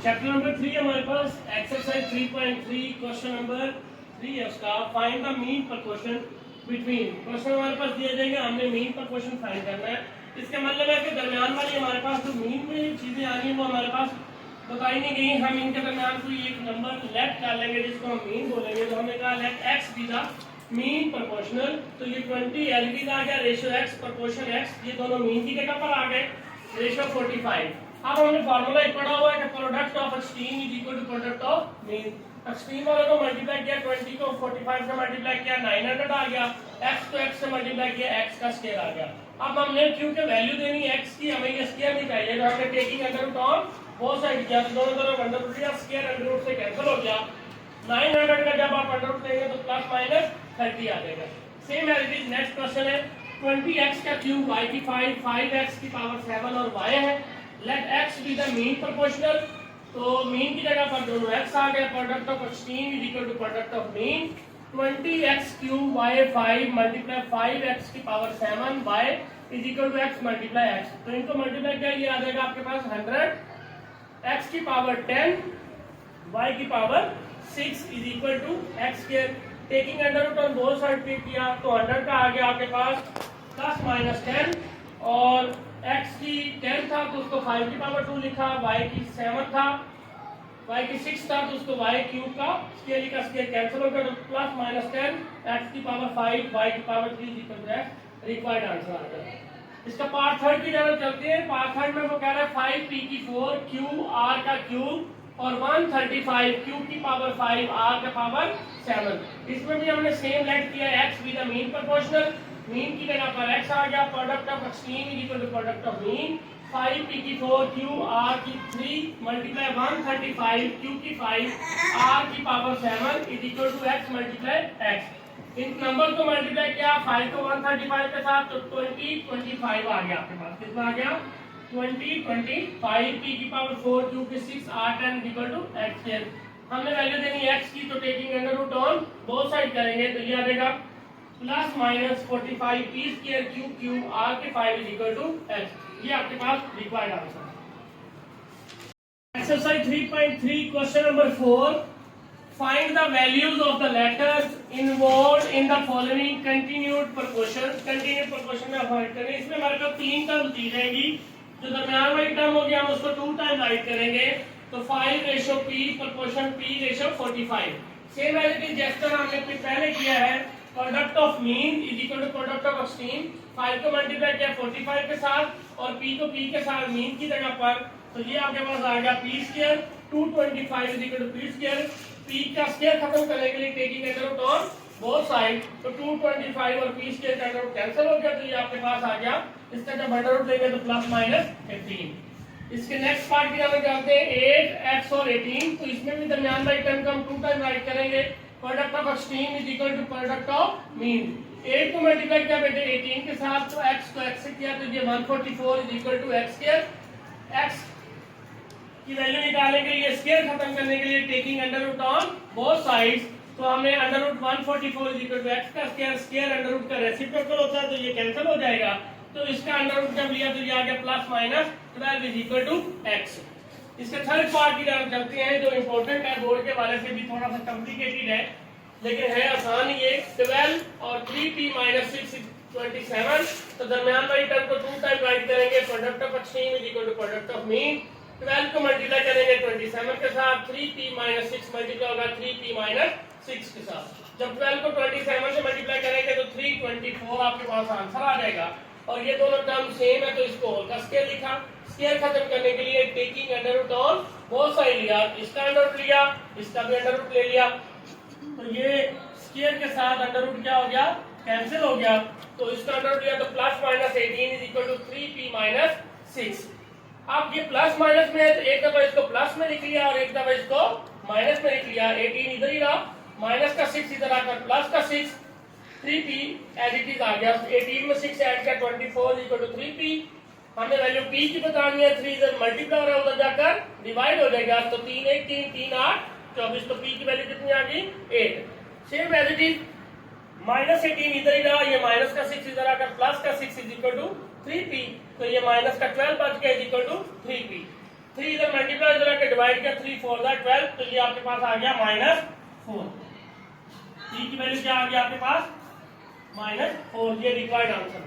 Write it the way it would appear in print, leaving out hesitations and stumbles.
Chapter number 3 हमारे पास exercise 3.3 question number 3 है उसका फाइंड द मीन पर क्वेश्चन बिटवीन। क्वेश्चन हमारे पास दिए जाएंगे, हमने मीन पर क्वेश्चन फाइंड करना है। इसका मतलब है कि दरमियान वाली हमारे पास जो मीन में चीजें आ रही हैं वो हमारे पास बताई नहीं गई। हम इनके दरमियान कोई एक नंबर लेट कर लेंगे जिसको हम मीन बोलेंगे। तो हमने कहा let X be the mean proportional. तो ये 20 एलबी का आ गया, रेशियो एक्स प्रोपोर्शन एक्स, ये दोनों मीन की जगह पर आ गए, रेशियो 45। अब हमने फार्मूला एक पढ़ा हुआ है कि product of extreme is equal to product of mean. Extreme वाले को मल्टीप्लाई किया, 20 को 45 से मल्टीप्लाई किया 900 आ गया, x को x से मल्टीप्लाई किया x का स्क्वायर आ गया। अब हमने क्योंकि वैल्यू देनी है x की, हमें ये स्क्वायर नहीं चाहिए, तो हमने taking under root on both side किया, तो दोनों तरफ अंडर रूट लिया, स्क्वायर अंडर रूट से कैंसिल हो गया। 900 का जब आप अंडर रूट लेंगे तो प्लस माइनस 30 आ जाएगा। Same as it is next question है 20x का क्यूब y की 5, 5x की पावर 7 और y है। Let x be the mean proportional. तो मीन की जगह पर दोनों x आ गए, product of extreme is equal to product of mean. 20x cube y 5 multiply 5x की power 7 y is equal to x multiply x। तो इनको मल्टीप्लाई किया, ये आ जाएगा आपके पास 100, x की पावर 10 y की power 6 is equal to x square. Taking under root on both side पे किया तो 100 का आ गया आपके पास प्लस माइनस 10, और x की 10 था तो उसको 5 की पावर 2 लिखा, y की 7 था, y की 6 था तो उसको y क्यूब का स्क्वायर का स्क्वायर कैंसिल हो गया, तो प्लस माइनस 10 x की पावर 5 y की power 3 equal to x। Required answer आ गया। इसका पार्ट थर्ड की तरफ चलते हैं। पार्ट थर्ड में वो कह रहा है 5p की 4 q r का क्यूब और 135 q की पावर 5 r का पावर 7। इसमें भी हमने सेम लेट किया, x be the mean proportional. Mean की जगह पर x आ गया, product of extreme is equal to product of mean. 5p की 4 q r की 3 मल्टीप्लाई 135 q की 5 r की power 7 is equal to x multiply x। इन नंबर को मल्टीप्लाई किया 5 को 135 के साथ, तो 20 25 आ गया आपके पास। कितना आ गया 20 25 p की पावर 4 q की 6 r 10 equal to x square. हमने वैल्यू देनी है x की, तो taking under root on both side करेंगे तो ये आ जाएगा plus minus 45 p square cube r के 5 इज इक्वल टू x। ये आपके पास required answer. Exercise 3.3 question number 4, find the values of the letters involved in the following continued proportion. Continued proportion में फाइंड करें। इसमें हमारे पास 3 टर्म दी जाएगी, जो दरमियान वाली टर्म होगी हम उसको 2 टाइम राइट करेंगे, तो 5 ratio p proportion p ratio 45। Same as it is जिस तरह हमने पहले किया है, product of mean is equal to product of extreme. 5 को मल्टीप्लाई किया 45 के साथ और p को p के साथ मीन की जगह पर, तो ये आपके पास आ गया p square 225 is equal to p square. p का स्क्वायर खत्म करने के लिए taking under root on both side, तो 225 और p स्क्वायर का अंडर रूट कैंसिल हो गया, तो ये आपके पास आ गया। इसका जब अंडर रूट लेंगे तो प्लस माइनस 15। इसके नेक्स्ट पार्ट की तरफ जाते हैं 8x और 18। तो इसमें भी दरमियान वाली टर्म को हम 2 टाइम राइट करेंगे, product of extreme is equal to product of mean. 8 को मल्टीप्लाई किया बेटे 18 के साथ, तो x को x से किया तो ये 144 is equal to x square. x की वैल्यू निकालने के लिए, स्क्वायर खत्म करने के लिए taking under root on both sides, तो हमने under root 144 is equal to x का स्क्वायर, स्क्वायर अंडर रूट का रेसिप्रोकल होता है तो ये कैंसिल हो जाएगा, तो इसका अंडर रूट जब लिया तो ये आ गया plus minus 12 is equal to x। इसके थर्ड पार्ट की तरफ चलते हैं, जो इंपॉर्टेंट है, बोर्ड के वाले से भी थोड़ा सा कॉम्प्लिकेटेड है लेकिन है आसान। ये 12 और 3p माइनस 6 27। तो दरमियान वाली टर्म को 2 टाइम राइट करेंगे, product of extreme is equal to product of mean. 12 को मल्टीप्लाई करेंगे 27 के साथ, 3p माइनस 6 मल्टीप्लाई होगा 3p माइनस 6 के साथ। जब 12 को 27 से मल्टीप्लाई करेंगे तो 324 आपके पास आंसर आ जाएगा। और ये दोनों टर्म सेम है तो इसको होल का स्क्वायर लिखा। स्क्वायर खत्म करने के लिए taking under root on both side लिया, इसका अंडर रूट लिया, इसका भी अंडर रूट ले लिया, तो ये स्क्वायर के साथ अंडर रूट क्या हो गया कैंसिल हो गया, तो इसका अंडर रूट लिया तो plus minus 18 is equal to 3p minus 6। अब ये प्लस माइनस में है तो एक दफा इसको प्लस में लिख लिया और एक दफा इसको माइनस में लिख लिया। 18 इधर ही रहा, माइनस का 6 इधर आकर प्लस का 6, 3p एज इट इज आ गया। 18 में 6 ऐड किया 24 इक्वल टू 3p। हमने वैल्यू p की बतानी है, 3 इधर मल्टीप्लाई हो रहा है, उधर जाकर डिवाइड हो जाएगा, तो 3 1 3 3 8 24, तो p की वैल्यू कितनी आ गई 8। Same as it is minus 18 इधर ही रहा, ये माइनस का 6 इधर आकर प्लस का 6 इज इक्वल टू 3p, तो ये माइनस का 12 बच गया इज इक्वल टू 3p। 3 इधर मल्टीप्लाई इधर आकर डिवाइड किया 3 4 12, तो ये आपके पास आ गया -4। ई की वैल्यू क्या आ गया आपके पास? -4। ये रिक्वायर्ड आंसर।